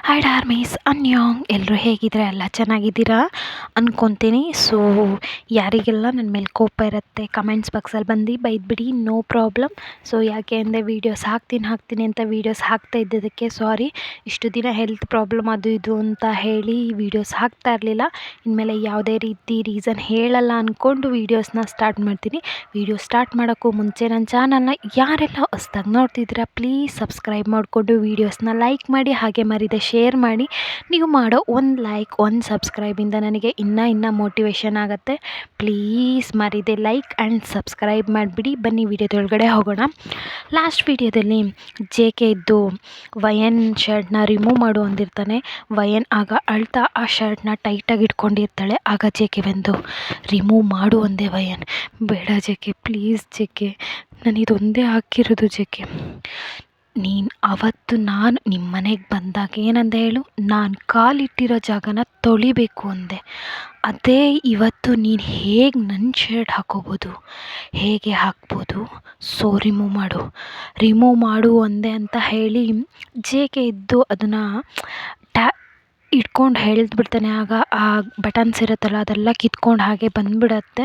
Hi ಡಾರ್ಮೀಸ್ ಅನ್ಯೋಂಗ್ ಎಲ್ಲರೂ ಹೇಗಿದ್ದೀರಾ? ಎಲ್ಲ ಚೆನ್ನಾಗಿದ್ದೀರಾ ಅಂದ್ಕೊತೀನಿ. ಸೊ ಯಾರಿಗೆಲ್ಲ ನನ್ನ ಮೇಲೆ ಕೋಪ ಇರುತ್ತೆ ಕಮೆಂಟ್ಸ್ ಬಾಕ್ಸಲ್ಲಿ ಬಂದು ಬೈದ್ಬಿಡಿ, ನೋ ಪ್ರಾಬ್ಲಮ್. ಸೊ ಯಾಕೆ ಅಂದರೆ ವೀಡಿಯೋಸ್ ಹಾಕ್ತೀನಿ ಅಂತ ವೀಡಿಯೋಸ್ ಹಾಕ್ತಾ ಇದ್ದಿದ್ದಕ್ಕೆ ಸಾರಿ. ಇಷ್ಟು ದಿನ ಹೆಲ್ತ್ ಪ್ರಾಬ್ಲಮ್ ಅದು ಇದು ಅಂತ ಹೇಳಿ ವೀಡಿಯೋಸ್ ಹಾಕ್ತಾ ಇರಲಿಲ್ಲ. ಇನ್ಮೇಲೆ ಯಾವುದೇ ರೀತಿ ರೀಸನ್ ಹೇಳಲ್ಲ ಅಂದ್ಕೊಂಡು ವೀಡಿಯೋಸ್ನ ಸ್ಟಾರ್ಟ್ ಮಾಡ್ತೀನಿ. ವೀಡಿಯೋ ಸ್ಟಾರ್ಟ್ ಮಾಡೋಕ್ಕೂ ಮುಂಚೆ ನನ್ನ ಚಾನಲ್ನ ಯಾರೆಲ್ಲ ಹೊಸ್ದಾಗಿ ನೋಡ್ತಿದ್ದೀರಾ ಪ್ಲೀಸ್ ಸಬ್ಸ್ಕ್ರೈಬ್ ಮಾಡಿಕೊಂಡು ವೀಡಿಯೋಸ್ನ ಲೈಕ್ ಮಾಡಿ, ಹಾಗೆ ಮರಿದೆ ಶೇರ್ ಮಾಡಿ. ನೀವು ಮಾಡೋ ಒಂದು ಲೈಕ್, ಒಂದು ಸಬ್ಸ್ಕ್ರೈಬಿಂದ ನನಗೆ ಇನ್ನೂ ಮೋಟಿವೇಶನ್ ಆಗುತ್ತೆ. ಪ್ಲೀಸ್ ಮರಿದೆ ಲೈಕ್ ಆ್ಯಂಡ್ ಸಬ್ಸ್ಕ್ರೈಬ್ ಮಾಡಿಬಿಡಿ. ಬನ್ನಿ ವಿಡಿಯೋದೊಳಗಡೆ ಹೋಗೋಣ. ಲಾಸ್ಟ್ ವಿಡಿಯೋದಲ್ಲಿ ಜೆ ಕೆ ಇದ್ದು ವಯನ್ ಶರ್ಟ್ನ ರಿಮೂವ್ ಮಾಡು ಅಂದಿರ್ತಾನೆ. ವಯನ್ ಆಗ ಅಳ್ತಾ ಆ ಶರ್ಟ್ನ ಟೈಟಾಗಿ ಇಟ್ಕೊಂಡಿರ್ತಾಳೆ. ಆಗ ಜೆ ಕೆ ಬಂದು ರಿಮೂವ್ ಮಾಡು ಅಂದೆ. ವಯನ್ ಬೇಡ J K, please J K, ನಾನು ಇದೊಂದೇ ಹಾಕಿರೋದು ಜೆ ಕೆ. ನೀನು ಅವತ್ತು ನಾನು ನಿಮ್ಮ ಮನೆಗೆ ಬಂದಾಗ ಏನಂದೆ ಹೇಳು? ನಾನು ಕಾಲಿಟ್ಟಿರೋ ಜಾಗನ ತೊಳಿಬೇಕು ಅಂದೆ. ಅದೇ ಇವತ್ತು ನೀನು ಹೇಗೆ ನನ್ನ ಶರ್ಟ್ ಹಾಕೋಬೋದು, ಹೇಗೆ ಹಾಕ್ಬೋದು? ಸೊ ರಿಮೂವ್ ಮಾಡು ಅಂದೆ ಅಂತ ಹೇಳಿ ಜೆ ಕೆ ಇದ್ದು ಅದನ್ನು ಇಟ್ಕೊಂಡು ಬಿಡ್ತಾನೆ. ಆಗ ಆ ಬಟನ್ಸ್ ಇರುತ್ತಲ್ಲ ಅದೆಲ್ಲ ಕಿತ್ಕೊಂಡು ಹಾಗೆ ಬಂದುಬಿಡತ್ತೆ.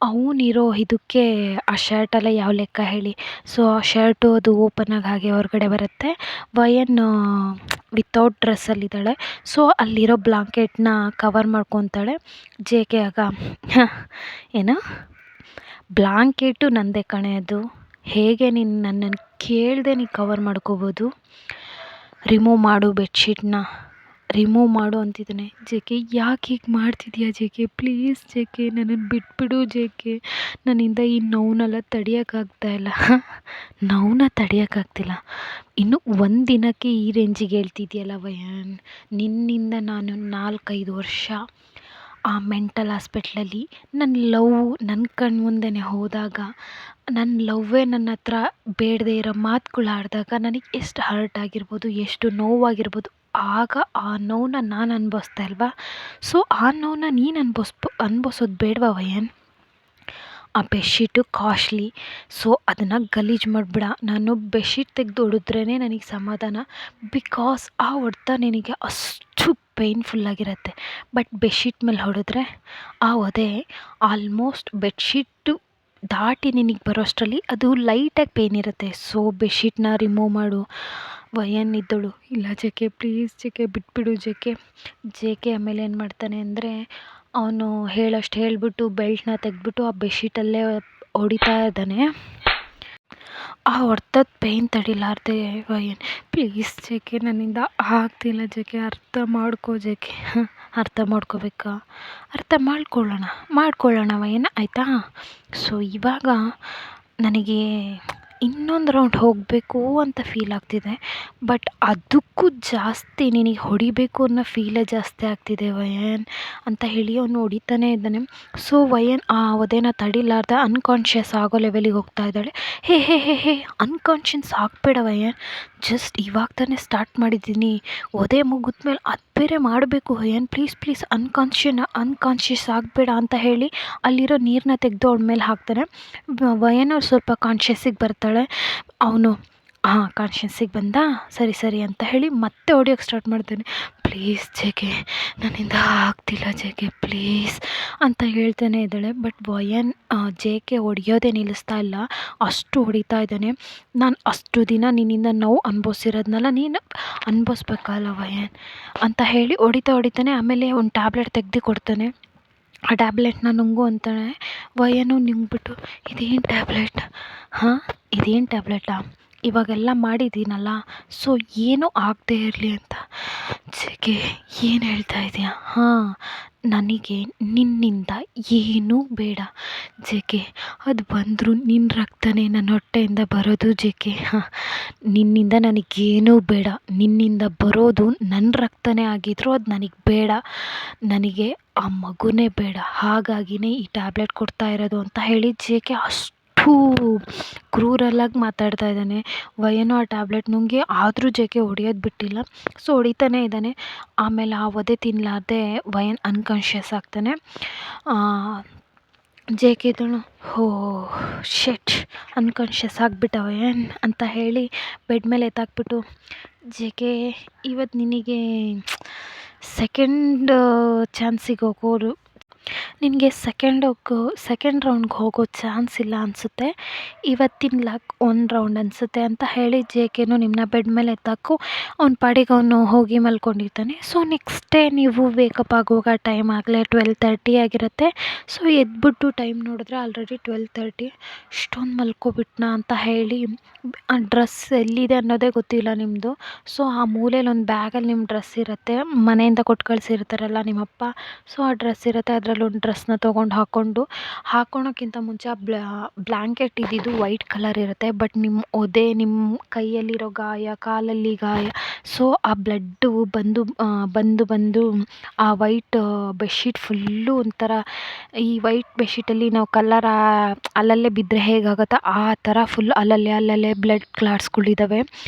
ಅವನಿರೋ ಇದಕ್ಕೆ ಆ ಶರ್ಟೆಲ್ಲ ಯಾವ ಲೆಕ್ಕ ಹೇಳಿ. ಸೊ ಆ ಶರ್ಟು ಅದು ಓಪನಾಗಿ ಹಾಗೆ ಹೊರಗಡೆ ಬರುತ್ತೆ. ವಯನ್ ವಿತೌಟ್ ಡ್ರೆಸ್ಸಲ್ಲಿದ್ದಾಳೆ. ಸೊ ಅಲ್ಲಿರೋ ಬ್ಲಾಂಕೆಟ್ನ ಕವರ್ ಮಾಡ್ಕೊತಾಳೆ. ಜೆ ಕೆ ಆಗ ಏನು ಬ್ಲಾಂಕೆಟು ನಂದೇ ಕಣೆ, ಅದು ಹೇಗೆ ನೀನು ನನ್ನನ್ನು ಕೇಳದೆ ನೀನು ಕವರ್ ಮಾಡ್ಕೋಬೋದು? ರಿಮೂವ್ ಮಾಡು ಬೆಡ್ಶೀಟ್ನ, ರಿಮೂವ್ ಮಾಡು ಅಂತಿದ್ದಾನೆ. ಜೆ ಕೆ ಯಾಕೆ ಹೀಗೆ ಮಾಡ್ತಿದ್ಯಾ J K? Please J K, ನನ್ನನ್ನು ಬಿಟ್ಬಿಡು ಜೆ ಕೆ. ನನ್ನಿಂದ ಈ ನೋವನ್ನೆಲ್ಲ ತಡೆಯೋಕ್ಕಾಗ್ತಾಯಿಲ್ಲ. ನೋವನ್ನ ತಡೆಯೋಕ್ಕಾಗ್ತಿಲ್ಲ. ಇನ್ನು ಒಂದು ದಿನಕ್ಕೆ ಈ ರೇಂಜಿಗೆ ಹೇಳ್ತಿದ್ಯಲ್ಲ ವಯನ್. ನಿನ್ನಿಂದ ನಾನು 4-5 ವರ್ಷ ಆ ಮೆಂಟಲ್ ಹಾಸ್ಪಿಟ್ಲಲ್ಲಿ ನನ್ನ ಕಣ್ಣು ಮುಂದೆನೇ ಹೋದಾಗ, ನನ್ನ ಲವ್ವೇ ನನ್ನ ಹತ್ರ ಬೇಡದೇ ಇರೋ ಮಾತುಗಳು ಆಡಿದಾಗ ನನಗೆ ಎಷ್ಟು ಹರ್ಟ್ ಆಗಿರ್ಬೋದು, ಎಷ್ಟು ನೋವಾಗಿರ್ಬೋದು. ಆಗ ಆ ನೋವನ್ನ ನಾನು ಅನುಭವಿಸ್ದೆ ಅಲ್ವಾ? ಸೊ ಆ ನೋವನ್ನ ನೀನು ಅನುಭವಿಸೋದು ಬೇಡವಾ ವಯನ್? ಆ ಬೆಡ್ಶೀಟು ಕಾಸ್ಟ್ಲಿ. ಸೊ ಅದನ್ನು ಗಲೀಜು ಮಾಡಿಬಿಡ. ನಾನು ಬೆಡ್ಶೀಟ್ ತೆಗೆದು ಹೊಡೆದ್ರೇ ನನಗೆ ಸಮಾಧಾನ. ಬಿಕಾಸ್ ಆ ಹೊಡೆತ ನಿನಗೆ ಅಷ್ಟು ಪೇಯ್ನ್ಫುಲ್ಲಾಗಿರುತ್ತೆ. ಬಟ್ ಬೆಡ್ಶೀಟ್ ಮೇಲೆ ಹೊಡೆದ್ರೆ ಆ ಒದೆ ಆಲ್ಮೋಸ್ಟ್ ಬೆಡ್ಶೀಟು ದಾಟಿ ನಿನಗೆ ಬರೋಷ್ಟರಲ್ಲಿ ಅದು ಲೈಟಾಗಿ ಪೇಯ್ನ್ ಇರುತ್ತೆ. ಸೊ ಬೆಡ್ಶೀಟ್ನ ರಿಮೂವ್ ಮಾಡು. ವಯನ್ ಇದ್ದಳು, ಇಲ್ಲ J K please J K ಬಿಟ್ಬಿಡು ಜೆ ಕೆ. ಜೆ ಕೆ ಆಮೇಲೆ ಏನು ಮಾಡ್ತಾನೆ ಅಂದರೆ, ಅವನು ಹೇಳೋಷ್ಟು ಹೇಳಿಬಿಟ್ಟು ಬೆಲ್ಟ್ನ ತೆಗೆದ್ಬಿಟ್ಟು ಆ ಬೆಡ್ಶೀಟಲ್ಲೇ ಹೊಡಿತಾ ಇದ್ದಾನೆ. ಆ ಹೊಡ್ತದ ಪೇಯ್ನ್ ತಡಿಲಾರ್ದೆ ವಯನ್, ಪ್ಲೀಸ್ ಜೆ ಕೆ ನನ್ನಿಂದ ಆಗ್ತಿಲ್ಲ ಜೆ ಕೆ, ಅರ್ಥ ಮಾಡ್ಕೋ ಜೆ ಕೆ. ಅರ್ಥ ಮಾಡ್ಕೋಬೇಕಾ? ಅರ್ಥ ಮಾಡ್ಕೊಳ್ಳೋಣ ವಯನ್, ಆಯಿತಾ? ಸೊ ಇವಾಗ ನನಗೆ ಇನ್ನೊಂದು ರೌಂಡ್ ಹೋಗಬೇಕು ಅಂತ ಫೀಲ್ ಆಗ್ತಿದೆ. ಬಟ್ ಅದಕ್ಕೂ ಜಾಸ್ತಿ ನಿನಗೆ ಹೊಡಿಬೇಕು ಅನ್ನೋ ಫೀಲೇ ಜಾಸ್ತಿ ಆಗ್ತಿದೆ ವಯನ್ ಅಂತ ಹೇಳಿ ಅವನು ಹೊಡಿತಾನೇ ಇದ್ದಾನೆ. ಸೊ ವಯನ್ ಆ ಒದೆನ ತಡಿಲಾರ್ದೆ ಅನ್ಕಾನ್ಷಿಯಸ್ ಆಗೋ ಲೆವೆಲಿಗೆ ಹೋಗ್ತಾ ಇದ್ದಾಳೆ. ಹೇ ಅನ್ಕಾನ್ಷಿಯಸ್ ಆಗಬೇಡ ವಯನ್, ಜಸ್ಟ್ ಇವಾಗ ತಾನೇ ಸ್ಟಾರ್ಟ್ ಮಾಡಿದ್ದೀನಿ. ಒದೆ ಮುಗಿದ್ಮೇಲೆ ಅದು ಬೇರೆ ಮಾಡಬೇಕು ವಯನ್, ಪ್ಲೀಸ್ ಅನ್ಕಾನ್ಷಿಯಸ್ ಆಗಬೇಡ ಅಂತ ಹೇಳಿ ಅಲ್ಲಿರೋ ನೀರನ್ನ ತೆಗೆದು ಅವಳ ಮೇಲೆ ಹಾಕ್ತಾನೆ. ವಯನ್ ಅವ್ರು ಸ್ವಲ್ಪ ಕಾನ್ಷಿಯಸ್ಸಿಗೆ ಬರ್ತಾಳೆ. ಅವನು ಕಾನ್ಷಿಯಸ್ಸಿಗೆ ಬಂದ, ಸರಿ ಅಂತ ಹೇಳಿ ಮತ್ತೆ ಹೊಡಿಯೋಕ್ಕೆ ಸ್ಟಾರ್ಟ್ ಮಾಡ್ತಾನೆ. ಪ್ಲೀಸ್ ಜೆ ಕೆ, ನನ್ನಿಂದ ಆಗ್ತಿಲ್ಲ ಜೆ ಕೆ ಪ್ಲೀಸ್ ಅಂತ ಹೇಳ್ತಾನೆ ಇದ್ದಾಳೆ. ಬಟ್ ವಯನ್ ಜೆ ಕೆ ಹೊಡಿಯೋದೇ ನಿಲ್ಲಿಸ್ತಾ ಇಲ್ಲ, ಅಷ್ಟು ಹೊಡಿತಾ ಇದ್ದಾನೆ. ನಾನು ಅಷ್ಟು ದಿನ ನಿನ್ನಿಂದ ನೋವು ಅನುಭವಿಸಿರೋದ್ನೆಲ್ಲ ನೀನು ಅನುಭವಿಸ್ಬೇಕಲ್ಲ ವಯನ್ ಅಂತ ಹೇಳಿ ಹೊಡಿತಾನೆ. ಆಮೇಲೆ ಒಂದು ಟ್ಯಾಬ್ಲೆಟ್ ತೆಗೆದು ಕೊಡ್ತಾನೆ. ಆ ಟ್ಯಾಬ್ಲೆಟ್ನ ನುಂಗು ಅಂತಾನೆ. ವಯನು ನುಂಗ್ಬಿಟ್ಟು, ಇದೇನು ಟ್ಯಾಬ್ಲೆಟಾ? ಇವಾಗೆಲ್ಲ ಮಾಡಿದ್ದೀನಲ್ಲ, ಸೊ ಏನೂ ಆಗದೆ ಇರಲಿ ಅಂತ. ಜೆ ಕೆ ಏನು ಹೇಳ್ತಾ ಇದೆಯಾ? ನನಗೆ ನಿನ್ನಿಂದ ಏನೂ ಬೇಡ ಜೆ ಕೆ. ಅದು ಬಂದರೂ ನಿನ್ನ ರಕ್ತನೇ ನನ್ನ ಹೊಟ್ಟೆಯಿಂದ ಬರೋದು ಜೆ ಕೆ. ನಿನ್ನಿಂದ ನನಗೇನೂ ಬೇಡ. ನಿನ್ನಿಂದ ಬರೋದು ನನ್ನ ರಕ್ತನೇ ಆಗಿದ್ರೂ ಅದು ನನಗೆ ಬೇಡ. ನನಗೆ ಆ ಮಗುನೇ ಬೇಡ. ಹಾಗಾಗಿನೇ ಈ ಟ್ಯಾಬ್ಲೆಟ್ ಕೊಡ್ತಾ ಇರೋದು ಅಂತ ಹೇಳಿ ಜೆ ಕೆ ಅಷ್ಟು ಕ್ರೂರಲಾಗಿ ಮಾತಾಡ್ತಾ ಇದ್ದಾನೆ. ವಯನು ಆ ಟ್ಯಾಬ್ಲೆಟ್ ನುಂಗಿ ಆದರೂ ಜೆ ಕೆ ಹೊಡಿಯೋದು ಬಿಟ್ಟಿಲ್ಲ. ಸೊ ಹೊಡಿತಾನೇ ಇದ್ದಾನೆ. ಆಮೇಲೆ ಆ ಒದೆ ತಿನ್ನಲಾರ್ದೆ ವಯನ್ ಅನ್ಕಾನ್ಷಿಯಸ್ ಆಗ್ತಾನೆ. ಜೆ ಕೆ ಇದ್ದಳು, ಹೋ ಶೆಟ್ ಅನ್ಕಾನ್ಷಿಯಸ್ ಆಗಿಬಿಟ್ಟವೆ ಅಂತ ಹೇಳಿ ಬೆಡ್ ಮೇಲೆ ಎತ್ತಾಕ್ಬಿಟ್ಟು, ಜೆ ಕೆ ಇವತ್ತು ನಿನಗೆ ಸೆಕೆಂಡ್ ಚಾನ್ಸಿಗೆ ಹೋಗೋರು, ನಿನಗೆ ಸೆಕೆಂಡ್ ರೌಂಡ್ಗೆ ಹೋಗೋ ಚಾನ್ಸ್ ಇಲ್ಲ ಅನಿಸುತ್ತೆ, ಇವತ್ತಿನ ಲಕ್ ಒಂದು ರೌಂಡ್ ಅನಿಸುತ್ತೆ ಅಂತ ಹೇಳಿ ಜೆ ಕೆನು ನಿಮ್ಮನ್ನ ಬೆಡ್ ಮೇಲೆ ಎತ್ತಾಕು ಅವ್ನ ಪಾಡಿಗೆ ಅವನು ಹೋಗಿ ಮಲ್ಕೊಂಡಿರ್ತಾನೆ. ಸೊ ನೆಕ್ಸ್ಟ್ ಡೇ ನೀವು ವೇಕಪ್ ಆಗುವಾಗ ಟೈಮ್ ಆಗಲೇ 12:30 ಆಗಿರುತ್ತೆ. ಸೊ ಎದ್ಬಿಟ್ಟು ಟೈಮ್ ನೋಡಿದ್ರೆ ಆಲ್ರೆಡಿ 12:30. ಇಷ್ಟೊಂದು ಮಲ್ಕೊಬಿಟ್ನಾ ಅಂತ ಹೇಳಿ ಆ ಡ್ರೆಸ್ ಎಲ್ಲಿದೆ ಅನ್ನೋದೇ ಗೊತ್ತಿಲ್ಲ ನಿಮ್ಮದು. ಸೊ ಆ ಮೂಲೆಯಲ್ಲಿ ಒಂದು ಬ್ಯಾಗಲ್ಲಿ ನಿಮ್ಮ ಡ್ರೆಸ್ ಇರುತ್ತೆ, ಮನೆಯಿಂದ ಕೊಟ್ಟು ಕಳಿಸಿರ್ತಾರಲ್ಲ ನಿಮ್ಮಪ್ಪ. ಸೊ ಆ ಡ್ರೆಸ್ ಇರುತ್ತೆ, ಅದರಲ್ಲಿ ಒಂದು ಡ್ರೆಸ್ನ ತೊಗೊಂಡು ಹಾಕ್ಕೊಳೋಕ್ಕಿಂತ ಮುಂಚೆ ಆ ಬ್ಲ್ಯಾಂಕೆಟ್ ಇದ್ದಿದ್ದು ವೈಟ್ ಕಲರ್ ಇರುತ್ತೆ. ಬಟ್ ನಿಮ್ಮ ನಿಮ್ಮ ಕೈಯಲ್ಲಿರೋ ಗಾಯ, ಕಾಲಲ್ಲಿ ಗಾಯ, ಸೊ ಆ ಬ್ಲಡ್ಡು ಬಂದು ಆ ವೈಟ್ ಬೆಡ್ಶೀಟ್ ಫುಲ್ಲು ಒಂಥರ, ಈ ವೈಟ್ ಬೆಡ್ಶೀಟಲ್ಲಿ ನಾವು ಕಲ್ಲರ್ ಅಲ್ಲಲ್ಲೇ ಬಿದ್ದರೆ ಹೇಗಾಗುತ್ತೋ ಆ ಥರ ಫುಲ್ ಅಲ್ಲಲ್ಲೇ ಬ್ಲಡ್ ಕ್ಲಾಟ್ಸ್ಗಳಿದ್ದಾವೆ.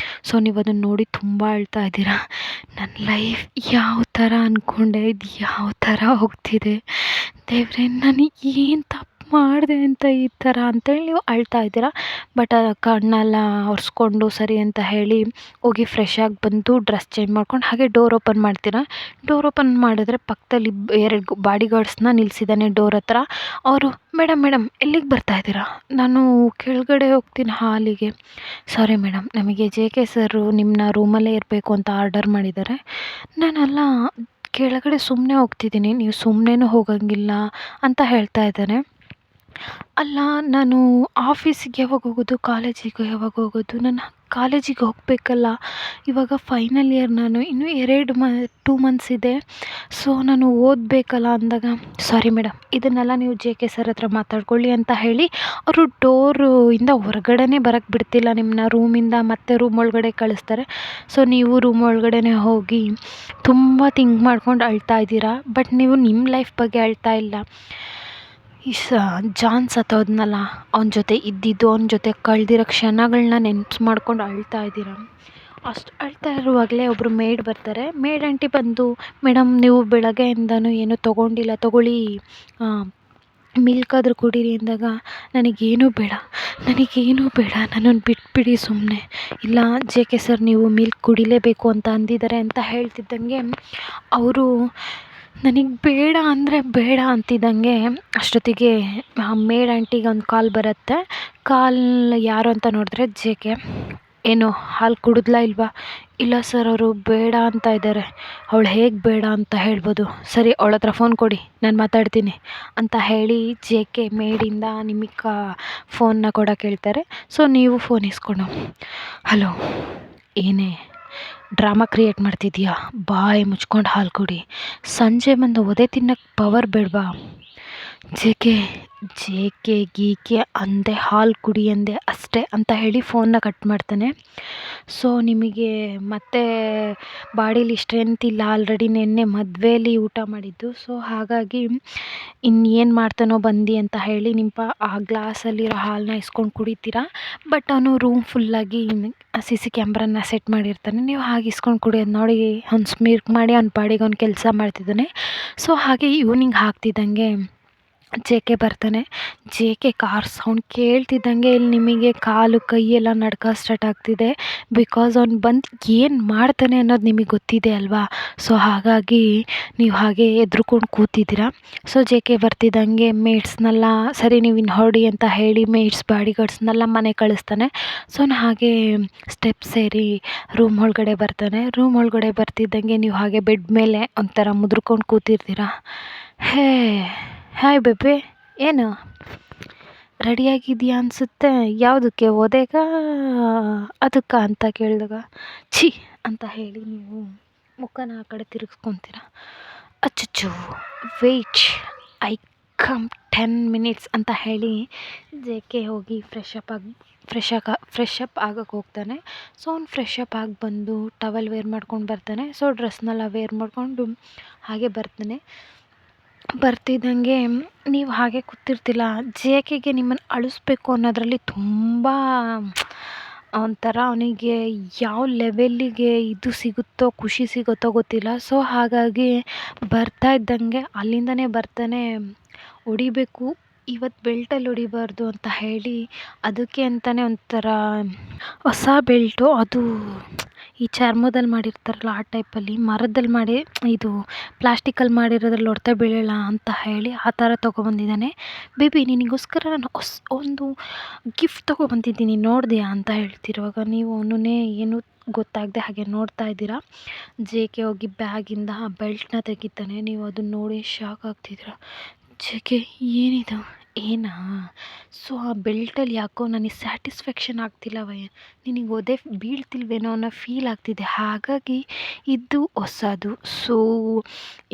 ಸೊ ನೀವು ಅದನ್ನು ನೋಡಿ ತುಂಬ ಅಳ್ತಾ ಇದ್ದೀರಾ. ನನ್ನ ಲೈಫ್ ಯಾವ ಥರ ಅಂದ್ಕೊಂಡೆ, ಇದು ಯಾವ ಥರ ಹೋಗ್ತಿದೆ ದೇವ್ರೇ, ನನಗೆ ಏನು ತಪ್ಪು ಮಾಡಿದೆ ಅಂತ ಈ ಥರ ಅಂತೇಳಿ ನೀವು ಅಳ್ತಾ ಇದ್ದೀರಾ. ಬಟ್ ಕಣ್ಣೆಲ್ಲ ಒರೆಸ್ಕೊಂಡು ಸರಿ ಅಂತ ಹೇಳಿ ಹೋಗಿ ಫ್ರೆಶ್ ಆಗಿ ಬಂದು ಡ್ರೆಸ್ ಚೇಂಜ್ ಮಾಡ್ಕೊಂಡು ಹಾಗೆ ಡೋರ್ ಓಪನ್ ಮಾಡ್ತೀರಾ. ಡೋರ್ ಓಪನ್ ಮಾಡಿದ್ರೆ ಪಕ್ಕದಲ್ಲಿ 2 ಬಾಡಿ ಗಾರ್ಡ್ಸ್ನ ನಿಲ್ಲಿಸಿದ್ದಾನೆ ಡೋರ್ ಹತ್ರ. ಅವರು, ಮೇಡಮ್ ಎಲ್ಲಿಗೆ ಬರ್ತಾ ಇದ್ದೀರಾ? ನಾನು ಕೆಳಗಡೆ ಹೋಗ್ತೀನಿ ಹಾಲಿಗೆ. ಸಾರಿ ಮೇಡಮ್, ನಮಗೆ ಜೆ ಕೆ ಸರು ನಿಮ್ಮನ್ನ ರೂಮಲ್ಲೇ ಇರಬೇಕು ಅಂತ ಆರ್ಡರ್ ಮಾಡಿದ್ದಾರೆ. ನಾನಲ್ಲ, ಕೆಳಗಡೆ ಸುಮ್ಮನೆ ಹೋಗ್ತಿದ್ದೀನಿ, ನೀವು ಸುಮ್ಮನೆನೂ ಹೋಗಂಗಿಲ್ಲ ಅಂತ ಹೇಳ್ತಾ ಇದ್ದಾನೆ. ಅಲ್ಲ, ನಾನು ಆಫೀಸಿಗೆ ಯಾವಾಗ ಹೋಗೋದು, ಕಾಲೇಜಿಗೆ ಯಾವಾಗ ಹೋಗೋದು? ನಾನು ಕಾಲೇಜಿಗೆ ಹೋಗಬೇಕಲ್ಲ, ಇವಾಗ ಫೈನಲ್ ಇಯರ್ ನಾನು, ಇನ್ನೂ 2 ಮಂತ್ಸ್ ಇದೆ. ಸೊ ನಾನು ಓದಬೇಕಲ್ಲ ಅಂದಾಗ, ಸಾರಿ ಮೇಡಮ್, ಇದನ್ನೆಲ್ಲ ನೀವು ಜೆ ಕೆ ಸರ್ ಹತ್ರ ಮಾತಾಡ್ಕೊಳ್ಳಿ ಅಂತ ಹೇಳಿ ಅವರು ಇಂದ ಹೊರಗಡೆನೇ ಬರೋಕ್ಕೆ ಬಿಡ್ತಿಲ್ಲ ನಿಮ್ಮನ್ನ. ರೂಮಿಂದ ಮತ್ತೆ ರೂಮ್ ಒಳಗಡೆ ಕಳಿಸ್ತಾರೆ. ಸೊ ನೀವು ರೂಮ್ ಒಳಗಡೆನೇ ಹೋಗಿ ತುಂಬ ಥಿಂಕ್ ಮಾಡ್ಕೊಂಡು ಅಳ್ತಾ ಇದ್ದೀರಾ. ಬಟ್ ನೀವು ನಿಮ್ಮ ಲೈಫ್ ಬಗ್ಗೆ ಅಳ್ತಾ ಇಲ್ಲ. ಜಾನ್ ಸತ್ತೋದ್ನಲ್ಲ, ಅವನ ಜೊತೆ ಇದ್ದಿದ್ದು, ಅವನ ಜೊತೆ ಕಳೆದಿರೋ ಕ್ಷಣಗಳನ್ನ ನೆನ್ಪು ಮಾಡ್ಕೊಂಡು ಅಳ್ತಾ ಇದ್ದೀರಾ. ಅಷ್ಟು ಅಳ್ತಾ ಇರುವಾಗಲೇ ಒಬ್ಬರು ಮೇಡ್ ಬರ್ತಾರೆ. ಮೇಡ್ ಆಂಟಿ ಬಂದು, ಮೇಡಮ್ ನೀವು ಬೆಳಗ್ಗೆಯಿಂದನೂ ಏನೂ ತೊಗೊಂಡಿಲ್ಲ, ತೊಗೊಳ್ಳಿ ಮಿಲ್ಕಾದರೂ ಕುಡೀರಿ ಅಂದಾಗ, ನನಗೇನೂ ಬೇಡ, ನನ್ನನ್ನು ಬಿಟ್ಬಿಡಿ ಸುಮ್ಮನೆ. ಇಲ್ಲ ಜೆ ಕೆ ಸರ್ ನೀವು ಮಿಲ್ಕ್ ಕುಡಿಲೇಬೇಕು ಅಂತ ಅಂದಿದ್ದಾರೆ ಅಂತ ಹೇಳ್ತಿದ್ದಂಗೆ ಅವರು ನನಗೆ ಬೇಡ ಅಂದರೆ ಬೇಡ ಅಂತಿದ್ದಂಗೆ ಅಷ್ಟೊತ್ತಿಗೆ ಮೇಡ್ ಆಂಟಿಗೆ ಒಂದು ಕಾಲ್ ಬರುತ್ತೆ. ಯಾರು ಅಂತ ನೋಡಿದ್ರೆ ಜೆ ಕೆ. ಏನು ಹಾಲು ಕುಡಿದ್ಲಾ ಇಲ್ವಾ? ಇಲ್ಲ ಸರ್, ಅವರು ಬೇಡ ಅಂತ ಇದ್ದಾರೆ. ಅವಳು ಹೇಗೆ ಬೇಡ ಅಂತ ಹೇಳ್ಬೋದು? ಸರಿ, ಅವಳ ಹತ್ರ ಫೋನ್ ಕೊಡಿ, ನಾನು ಮಾತಾಡ್ತೀನಿ ಅಂತ ಹೇಳಿ ಜೆ ಕೆ ಮೇಡಿಂದ ನಿಮಗೆ ಫೋನ್ನ ಕೊಡೋಕೆ ಹೇಳ್ತಾರೆ. ಸೊ ನೀವು ಫೋನ್ ಇಸ್ಕೊಂಡು, ಹಲೋ, ಏನೇ ಡ್ರಾಮಾ ಕ್ರಿಯೇಟ್ ಮಾಡ್ತಿದ್ದೀಯಾ? ಬಾಯಿ ಮುಚ್ಕೊಂಡು ಹಾಲು ಕುಡಿ. ಸಂಜೆ ಬಂದು ಒದೆ ತಿನ್ನೋಕ್ಕೆ ಪವರ್ ಬೇಡವಾ? ಜೆ ಕೆ ಗೀಕೆ ಅಂದೆ, ಹಾಲು ಕುಡಿ ಅಂದೆ ಅಷ್ಟೇ ಅಂತ ಹೇಳಿ ಫೋನ್ನ ಕಟ್ ಮಾಡ್ತಾನೆ. ಸೊ ನಿಮಗೆ ಮತ್ತೆ ಬಾಡೀಲಿ ಸ್ಟ್ರೆಂತ್ ಇಲ್ಲ, ಆಲ್ರೆಡಿ ನೆನ್ನೆ ಮದುವೆಯಲ್ಲಿ ಊಟ ಮಾಡಿದ್ದು. ಸೊ ಹಾಗಾಗಿ ಇನ್ನೇನು ಮಾಡ್ತಾನೋ ಬಂದು ಅಂತ ಹೇಳಿ ಆ ಗ್ಲಾಸಲ್ಲಿರೋ ಹಾಲನ್ನ ಇಸ್ಕೊಂಡು ಕುಡಿತೀರಾ. ಬಟ್ ಅವನು ರೂಮ್ ಫುಲ್ಲಾಗಿ CC ಕ್ಯಾಮ್ರಾನ ಸೆಟ್ ಮಾಡಿರ್ತಾನೆ. ನೀವು ಹಾಗೆ ಇಸ್ಕೊಂಡು ಕುಡಿಯೋದು ನೋಡಿ ಅವ್ನು ಸ್ಮಿರ್ಕ್ ಮಾಡಿ ಅವ್ನ ಪಾಡಿಗೆ ಅವ್ನು ಕೆಲಸ ಮಾಡ್ತಿದ್ದಾನೆ. ಸೊ ಹಾಗೆ ಈವ್ನಿಂಗ್ ಆಗ್ತಿದ್ದಂಗೆ ಜೆ ಕೆ ಬರ್ತಾನೆ. ಜೆ ಕೆ ಕಾರ್ ಸೌಂಡ್ ಕೇಳ್ತಿದ್ದಂಗೆ ಇಲ್ಲಿ ನಿಮಗೆ ಕಾಲು ಕೈ ಎಲ್ಲ ನಡ್ಕ ಸ್ಟಾರ್ಟ್ ಆಗ್ತಿದೆ. ಬಿಕಾಸ್ ಅವ್ನು ಬಂದು ಏನು ಮಾಡ್ತಾನೆ ಅನ್ನೋದು ನಿಮಗೆ ಗೊತ್ತಿದೆ ಅಲ್ವಾ. ಸೊ ಹಾಗಾಗಿ ನೀವು ಹಾಗೆ ಹೆದ್ರುಕೊಂಡು ಕೂತಿದ್ದೀರಾ. ಸೊ ಜೆ ಕೆ ಬರ್ತಿದ್ದಂಗೆ ಮೇಡ್ಸ್ನೆಲ್ಲ ಸರಿ ನೀವು ಇನ್ನು ಹೊರಡಿ ಅಂತ ಹೇಳಿ ಬಾಡಿ ಗಾರ್ಡ್ಸ್ನೆಲ್ಲ ಮನೆ ಕಳಿಸ್ತಾನೆ. ಸೊ ಅವ್ನು ಹಾಗೆ ಸ್ಟೆಪ್ಸ್ ಏರಿ ರೂಮ್ ಒಳಗಡೆ ಬರ್ತಾನೆ. ರೂಮ್ ಒಳಗಡೆ ಬರ್ತಿದ್ದಂಗೆ ನೀವು ಹಾಗೆ ಬೆಡ್ ಮೇಲೆ ಒಂಥರ ಮುದ್ರಕೊಂಡು ಕೂತಿರ್ತೀರ. ಹಾಯ್ ಬೇಬಿ, ಏನು ರೆಡಿಯಾಗಿದೆಯಾ ಅನಿಸುತ್ತೆ? ಯಾವುದಕ್ಕೆ, ಒದೆಗ ಅದಕ್ಕೆ ಅಂತ ಕೇಳಿದಾಗ, ಛೀ ಅಂತ ಹೇಳಿ ನೀವು ಮುಖನ ಆ ಕಡೆ ತಿರುಗಿಸ್ಕೊತೀರ. ಅಚ್ಚಚ್ಚೋ, ವೆಯ್ಟ್, ಐ ಕಮ್ 10 ಮಿನಿಟ್ಸ್ ಅಂತ ಹೇಳಿ ಜೆ ಕೆ ಹೋಗಿ ಫ್ರೆಶ್ ಅಪ್ ಆಗಕ್ಕೆ ಹೋಗ್ತಾನೆ. ಸೊ ಅವ್ನು ಫ್ರೆಶ್ ಅಪ್ ಆಗಿ ಬಂದು ಟವಲ್ ವೇರ್ ಮಾಡ್ಕೊಂಡು ಬರ್ತಾನೆ. ಸೊ ಡ್ರೆಸ್ನೆಲ್ಲ ವೇರ್ ಮಾಡಿಕೊಂಡು ಹಾಗೆ ಬರ್ತಿದ್ದಂಗೆ ನೀವು ಹಾಗೆ ಕೂತಿರ್ತಿಲ್ಲ. ಜೆ ಕೆಗೆ ನಿಮ್ಮನ್ನು ಅಳಿಸ್ಬೇಕು ಅನ್ನೋದರಲ್ಲಿ ತುಂಬ ಒಂಥರ ಅವನಿಗೆ ಯಾವ ಲೆವೆಲ್ಲಿಗೆ ಇದು ಸಿಗುತ್ತೋ, ಖುಷಿ ಸಿಗುತ್ತೋ ಗೊತ್ತಿಲ್ಲ. ಸೊ ಹಾಗಾಗಿ ಬರ್ತಾ ಇದ್ದಂಗೆ ಅಲ್ಲಿಂದನೇ ಬರ್ತಾನೆ, ಹೊಡಿಬೇಕು, ಇವತ್ತು ಬೆಲ್ಟಲ್ಲಿ ಹೊಡಿಬಾರ್ದು ಅಂತ ಹೇಳಿ ಅದಕ್ಕೆ ಅಂತಲೇ ಒಂಥರ ಹೊಸ ಬೆಲ್ಟು, ಅದು ಈ ಚರ್ಮದಲ್ಲಿ ಮಾಡಿರ್ತಾರಲ್ಲ ಆ ಟೈಪಲ್ಲಿ, ಮರದಲ್ಲಿ ಮಾಡಿ ಇದು ಪ್ಲಾಸ್ಟಿಕಲ್ಲಿ ಮಾಡಿರೋದ್ರಲ್ಲಿ ಹೊಡ್ತ ಬೀಳೋಲ್ಲ ಅಂತ ಹೇಳಿ ಆ ಥರ ತೊಗೊಬಂದಿದ್ದಾನೆ. ಬೇಬಿ ನಿನಗೋಸ್ಕರ ನಾನು ಒಂದು ಗಿಫ್ಟ್ ತೊಗೊಬಂದಿದ್ದೀನಿ ನೋಡಿದ್ಯಾ ಅಂತ ಹೇಳ್ತಿರುವಾಗ ನೀವು ಅವನನ್ನೇ ಏನೂ ಗೊತ್ತಾಗದೆ ಹಾಗೆ ನೋಡ್ತಾ ಇದ್ದೀರಾ. ಜೆ ಕೆ ಹೋಗಿ ಬ್ಯಾಗಿಂದ ಆ ಬೆಲ್ಟ್ನ ತೆಗಿತಾನೆ. ನೀವು ಅದನ್ನ ನೋಡಿ ಶಾಕ್ ಆಗ್ತಿದ್ದೀರಾ. ಜೆ ಕೆ ಏನಿದು ಏನಾ? ಸೊ ಆ ಬೆಲ್ಟಲ್ಲಿ ಯಾಕೋ ನನಗೆ ಸ್ಯಾಟಿಸ್ಫ್ಯಾಕ್ಷನ್ ಆಗ್ತಿಲ್ಲವಯ್ಯ, ನಿನಗೆ ಒದೆ ಬೀಳ್ತಿಲ್ವೇನೋ ಅನ್ನೋ ಫೀಲ್ ಆಗ್ತಿದೆ, ಹಾಗಾಗಿ ಇದು ಹೊಸದು. ಸೊ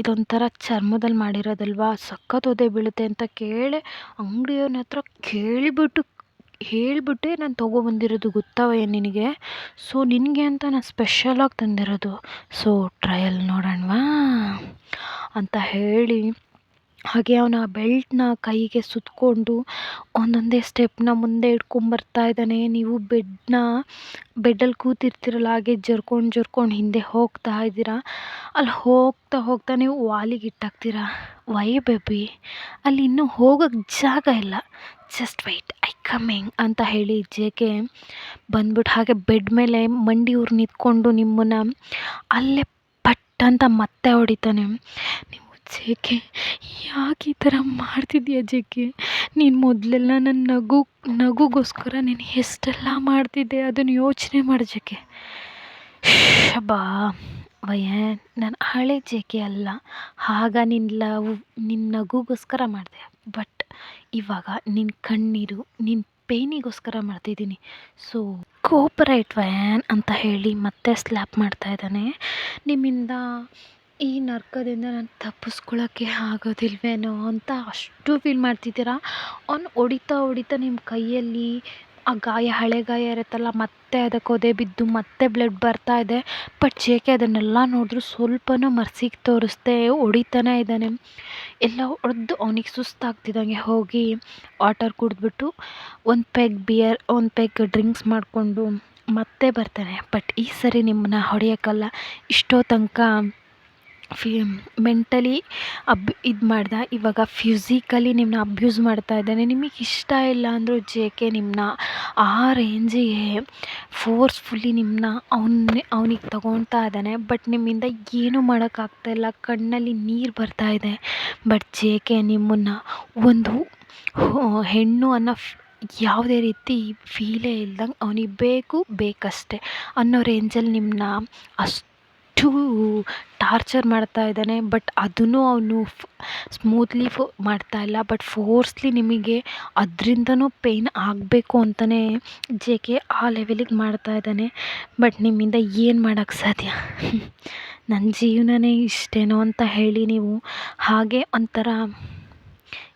ಇದೊಂಥರ ಚರ್ಮದಲ್ಲಿ ಮಾಡಿರೋದಲ್ವಾ, ಸಖತ್ ಒದೆ ಬೀಳುತ್ತೆ ಅಂತ ಅಂಗಡಿಯವನ ಹತ್ರ ಹೇಳಿಬಿಟ್ಟೆ ನಾನು ತೊಗೊಬಂದಿರೋದು ಗೊತ್ತವಯ್ಯ ನಿನಗೆ. ಸೊ ನಿನಗೆ ಅಂತ ನಾನು ಸ್ಪೆಷಲಾಗಿ ತಂದಿರೋದು. ಸೊ ಟ್ರಯಲ್ ನೋಡೋಣವಾ ಅಂತ ಹೇಳಿ ಹಾಗೆ ಅವನ ಬೆಲ್ಟ್ನ ಕೈಗೆ ಸುತ್ತಕೊಂಡು ಒಂದೊಂದೇ ಸ್ಟೆಪ್ನ ಮುಂದೆ ಇಟ್ಕೊಂಬರ್ತಾ ಇದ್ದಾನೆ. ನೀವು ಬೆಡ್ಡಲ್ಲಿ ಕೂತಿರ್ತೀರಲ್ಲ, ಹಾಗೆ ಜರ್ಕೊಂಡು ಹಿಂದೆ ಹೋಗ್ತಾ ಇದ್ದೀರಾ. ಅಲ್ಲಿ ಹೋಗ್ತಾ ನೀವು ವಾಲಿಗೆ ಇಟ್ಟಾಗ್ತೀರಾ. ವೈ ಬೇಬಿ, ಅಲ್ಲಿ ಇನ್ನೂ ಹೋಗೋಕ್ಕೆ ಜಾಗ ಇಲ್ಲ, ಜಸ್ಟ್ ವೆಯ್ಟ್ ಐ ಕಮ್ಮಿಂಗ್ ಅಂತ ಹೇಳಿ ಜೆ ಕೆ ಬಂದ್ಬಿಟ್ಟು ಹಾಗೆ ಬೆಡ್ ಮೇಲೆ ಮಂಡಿ ಊರು ನಿಂತ್ಕೊಂಡು ನಿಮ್ಮನ್ನು ಅಲ್ಲೇ ಪಟ್ ಅಂತ ಮತ್ತೆ ಹೊಡಿತಾನೆ. ನೀವು ಜೆ ಕೆ ಯಾಕೆ ಈ ಥರ ಮಾಡ್ತಿದ್ದೀಯ ಜೆ ಕೆ? ನೀನು ಮೊದಲೆಲ್ಲ ನನ್ನ ನಗುಗೋಸ್ಕರ ನೀನು ಎಷ್ಟೆಲ್ಲ ಮಾಡ್ತಿದ್ದೆ, ಅದನ್ನು ಯೋಚನೆ ಮಾಡು ಜೆ ಕೆ. ಶಬಾ ವಯ್ಯ, ನಾನು ಹಳೆ ಜೆ ಕೆ ಅಲ್ಲ. ಆಗ ನಿನ್ನ ನಗುಗೋಸ್ಕರ ಮಾಡಿದೆ, ಬಟ್ ಇವಾಗ ನಿನ್ನ ಕಣ್ಣೀರು, ನಿನ್ನ ಪೇಯ್ನಿಗೋಸ್ಕರ ಮಾಡ್ತಿದ್ದೀನಿ. ಸೊ ಕೋಪರೇಟ್ ವ್ಯಾನ್ ಅಂತ ಹೇಳಿ ಮತ್ತೆ ಸ್ಲ್ಯಾಪ್ ಮಾಡ್ತಾ ಇದ್ದಾನೆ. ನಿಮ್ಮಿಂದ ಈ ನರ್ಕದಿಂದ ನಾನು ತಪ್ಪಿಸ್ಕೊಳ್ಳೋಕ್ಕೆ ಆಗೋದಿಲ್ವೇನೋ ಅಂತ ಅಷ್ಟು ಫೀಲ್ ಮಾಡ್ತಿದ್ದೀರಾ. ಅವ್ನು ಹೊಡಿತಾ ನಿಮ್ಮ ಕೈಯಲ್ಲಿ ಆ ಹಳೆ ಗಾಯ ಇರುತ್ತಲ್ಲ, ಮತ್ತೆ ಅದಕ್ಕೆ ಒದೆ ಬಿದ್ದು ಮತ್ತೆ ಬ್ಲಡ್ ಬರ್ತಾ ಇದೆ. ಬಟ್ ಜೆ ಕೆ ಅದನ್ನೆಲ್ಲ ನೋಡಿದ್ರು ಸ್ವಲ್ಪನೂ ಮರ್ಸಿಗೆ ತೋರಿಸ್ದೆ ಹೊಡಿತಾನೆ ಇದ್ದಾನೆ. ಎಲ್ಲ ಹೊಡೆದು ಅವನಿಗೆ ಸುಸ್ತಾಗ್ತಿದ್ದಂಗೆ ಹೋಗಿ ವಾಟರ್ ಕುಡಿದ್ಬಿಟ್ಟು ಒಂದು ಪೆಗ್ ಡ್ರಿಂಕ್ಸ್ ಮಾಡಿಕೊಂಡು ಮತ್ತೆ ಬರ್ತಾನೆ. ಬಟ್ ಈ ಸರಿ ನಿಮ್ಮನ್ನ ಹೊಡೆಯೋಕ್ಕಲ್ಲ, ಇಷ್ಟೋ ತನಕ ಮೆಂಟಲಿ ಇದು ಮಾಡ್ದ, ಇವಾಗ ಫಿಸಿಕಲಿ ನಿಮ್ಮನ್ನ ಅಬ್ಯೂಸ್ ಮಾಡ್ತಾ ಇದ್ದಾನೆ. ನಿಮಗೆ ಇಷ್ಟ ಇಲ್ಲ ಅಂದರೂ ಜೆ ಕೆ ನಿಮ್ಮನ್ನ ಆ ರೇಂಜಿಗೆ ಫೋರ್ಸ್ಫುಲ್ಲಿ ನಿಮ್ಮನ್ನ ಅವನಿಗೆ ತಗೊಳ್ತಾ ಇದ್ದಾನೆ. ಬಟ್ ನಿಮ್ಮಿಂದ ಏನೂ ಮಾಡೋಕ್ಕಾಗ್ತಾಯಿಲ್ಲ, ಕಣ್ಣಲ್ಲಿ ನೀರು ಬರ್ತಾ ಇದೆ. ಬಟ್ ಜೆ ಕೆ ನಿಮ್ಮನ್ನು ಒಂದು ಹೆಣ್ಣು ಅನ್ನೋ ಯಾವುದೇ ರೀತಿ ಫೀಲೇ ಇಲ್ದಂಗೆ ಅವನಿಗೆ ಬೇಕಷ್ಟೆ ಅನ್ನೋ ರೇಂಜಲ್ಲಿ ನಿಮ್ಮನ್ನ ಅಷ್ಟು ಟಾರ್ಚರ್ ಮಾಡ್ತಾ ಇದ್ದಾನೆ. ಬಟ್ ಅದನ್ನು ಅವನು ಸ್ಮೂತ್ಲಿ ಮಾಡ್ತಾ ಇಲ್ಲ, ಬಟ್ ಫೋರ್ಸ್ಲಿ ನಿಮಗೆ ಅದರಿಂದನೂ ಪೇಯ್ನ್ ಆಗಬೇಕು ಅಂತಲೇ ಜೆ ಕೆ ಆ ಲೆವೆಲಿಗೆ ಮಾಡ್ತಾ ಇದ್ದಾನೆ. ಬಟ್ ನಿಮ್ಮಿಂದ ಏನು ಮಾಡೋಕ್ಕೆ ಸಾಧ್ಯ? ನನ್ನ ಜೀವನನೇ ಇಷ್ಟೇನೋ ಅಂತ ಹೇಳಿ ನೀವು ಹಾಗೆ ಒಂಥರ,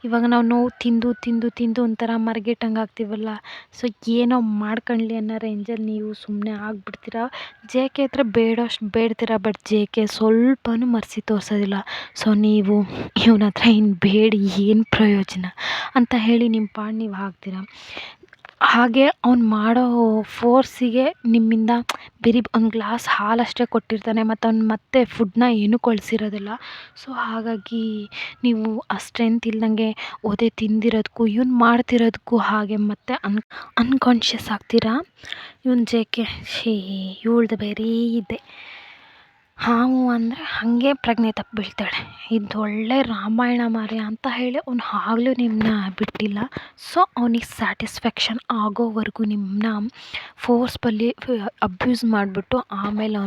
ಇವಾಗ ನಾವು ನೋವು ತಿಂದು ಒಂಥರ ಮರಗೆಟ್ಟಂಗೆ ಆಗ್ತೀವಲ್ಲ, ಸೊ ಏನೋ ಮಾಡ್ಕೊಳ್ಳಿ ಅನ್ನೋ ರೇಂಜಲ್ಲಿ ನೀವು ಸುಮ್ಮನೆ ಆಗಿಬಿಡ್ತೀರ. ಜೆ ಕೆ ಹತ್ರ ಬೇಡಷ್ಟು ಬೇಡ್ತೀರ, ಬಟ್ ಜೆ ಕೆ ಸ್ವಲ್ಪನೂ ಮರ್ಸಿ ತೋರಿಸೋದಿಲ್ಲ. ಸೊ ನೀವು ಇವನ ಹತ್ರ ಇನ್ನು ಬೇಡಿ ಏನು ಪ್ರಯೋಜನ ಅಂತ ಹೇಳಿ ನಿಮ್ಮ ಪಾಡು ನೀವು ಆಗ್ತೀರ. ಹಾಗೆ ಅವ್ನು ಮಾಡೋ ಫೋರ್ಸಿಗೆ ನಿಮ್ಮಿಂದ ಬರೀ ಒಂದು ಗ್ಲಾಸ್ ಹಾಲಷ್ಟೇ ಕೊಟ್ಟಿರ್ತಾನೆ, ಮತ್ತು ಅವ್ನು ಮತ್ತೆ ಫುಡ್ನ ಏನೂ ಕಳಿಸಿರೋದಿಲ್ಲ. ಸೊ ಹಾಗಾಗಿ ನೀವು ಆ ಸ್ಟ್ರೆಂತ್ ಇಲ್ದಂಗೆ ಒದೆ ತಿಂದಿರೋದಕ್ಕೂ ಇವ್ನು ಮಾಡ್ತಿರೋದಕ್ಕೂ ಹಾಗೆ ಮತ್ತೆ ಅನ್ಕಾನ್ಷಿಯಸ್ ಆಗ್ತೀರಾ. ಇವನು ಜೆ ಕೆ ಇವಳ್ದು ಬೇರೆ ಇದೆ, ಹಾವು ಅಂದರೆ ಹಾಗೆ ಪ್ರಜ್ಞೆ ತಪ್ಪಿ ಬೀಳ್ತಾಳೆ, ಇದು ಒಳ್ಳೆ ರಾಮಾಯಣ ಮಾರ್ಯ ಅಂತ ಹೇಳಿ ಅವ್ನು ಆಗಲೂ ನಿಮ್ಮನ್ನ ಬಿಟ್ಟಿಲ್ಲ. ಸೊ ಅವನಿಗೆ ಸ್ಯಾಟಿಸ್ಫ್ಯಾಕ್ಷನ್ ಆಗೋವರೆಗೂ ನಿಮ್ಮನ್ನ ಫೋರ್ಸ್ಫುಲ್ಲಿ ಅಬ್ಯೂಸ್ ಮಾಡಿಬಿಟ್ಟು ಆಮೇಲೆ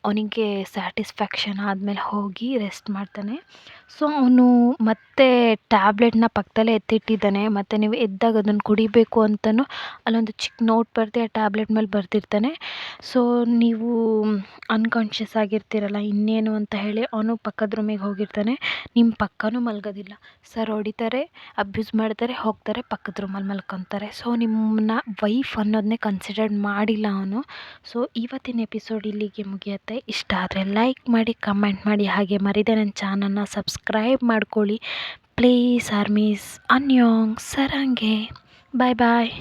ಅವನಿಗೆ ಸ್ಯಾಟಿಸ್ಫ್ಯಾಕ್ಷನ್ ಆದಮೇಲೆ ಹೋಗಿ ರೆಸ್ಟ್ ಮಾಡ್ತಾನೆ. ಸೊ ಅವನು ಮತ್ತೆ ಟ್ಯಾಬ್ಲೆಟ್ನ ಪಕ್ಕದಲ್ಲೇ ಎತ್ತಿಟ್ಟಿದ್ದಾನೆ, ಮತ್ತು ನೀವು ಎದ್ದಾಗ ಅದನ್ನು ಕುಡಿಬೇಕು ಅಂತಲೂ ಅಲ್ಲೊಂದು ಚಿಕ್ಕ ನೋಟ್ ಬರೆದು ಆ ಟ್ಯಾಬ್ಲೆಟ್ ಮೇಲೆ ಬರೆದಿರ್ತಾನೆ. ಸೊ ನೀವು ಅನ್ಕಾನ್ಷಿಯಸ್ ಆಗಿರ್ತೀರಲ್ಲ ಇನ್ನೇನು ಅಂತ ಹೇಳಿ ಅವನು ಪಕ್ಕದ ರೂಮಿಗೆ ಹೋಗಿರ್ತಾನೆ. ನಿಮ್ಮ ಪಕ್ಕನೂ ಮಲಗೋದಿಲ್ಲ. ಸರ್ ಹೊಡಿತಾರೆ, ಅಬ್ಯೂಸ್ ಮಾಡ್ತಾರೆ, ಹೋಗ್ತಾರೆ, ಪಕ್ಕದ ರೂಮಲ್ಲಿ ಮಲ್ಕೊತಾರೆ. ಸೊ ನಿಮ್ಮನ್ನ ವೈಫ್ ಅನ್ನೋದನ್ನೇ ಕನ್ಸಿಡರ್ ಮಾಡಿಲ್ಲ ಅವನು. ಸೊ ಇವತ್ತಿನ ಎಪಿಸೋಡ್ ಇಲ್ಲಿಗೆ ಮುಗಿಯುತ್ತೆ. ಇಷ್ಟ ಆದರೆ ಲೈಕ್ ಮಾಡಿ, ಕಮೆಂಟ್ ಮಾಡಿ, ಹಾಗೆ ಮರಿದೆ ನನ್ನ ಚಾನಲ್ನ ಸಬ್ಸ್ಕ್ರೈಬ್ ಮಾಡ್ಕೊಳ್ಳಿ ಪ್ಲೀಸ್. Army's ಅನ್ಯೋಂಗ್ ಸರಂಗೆ bye bye.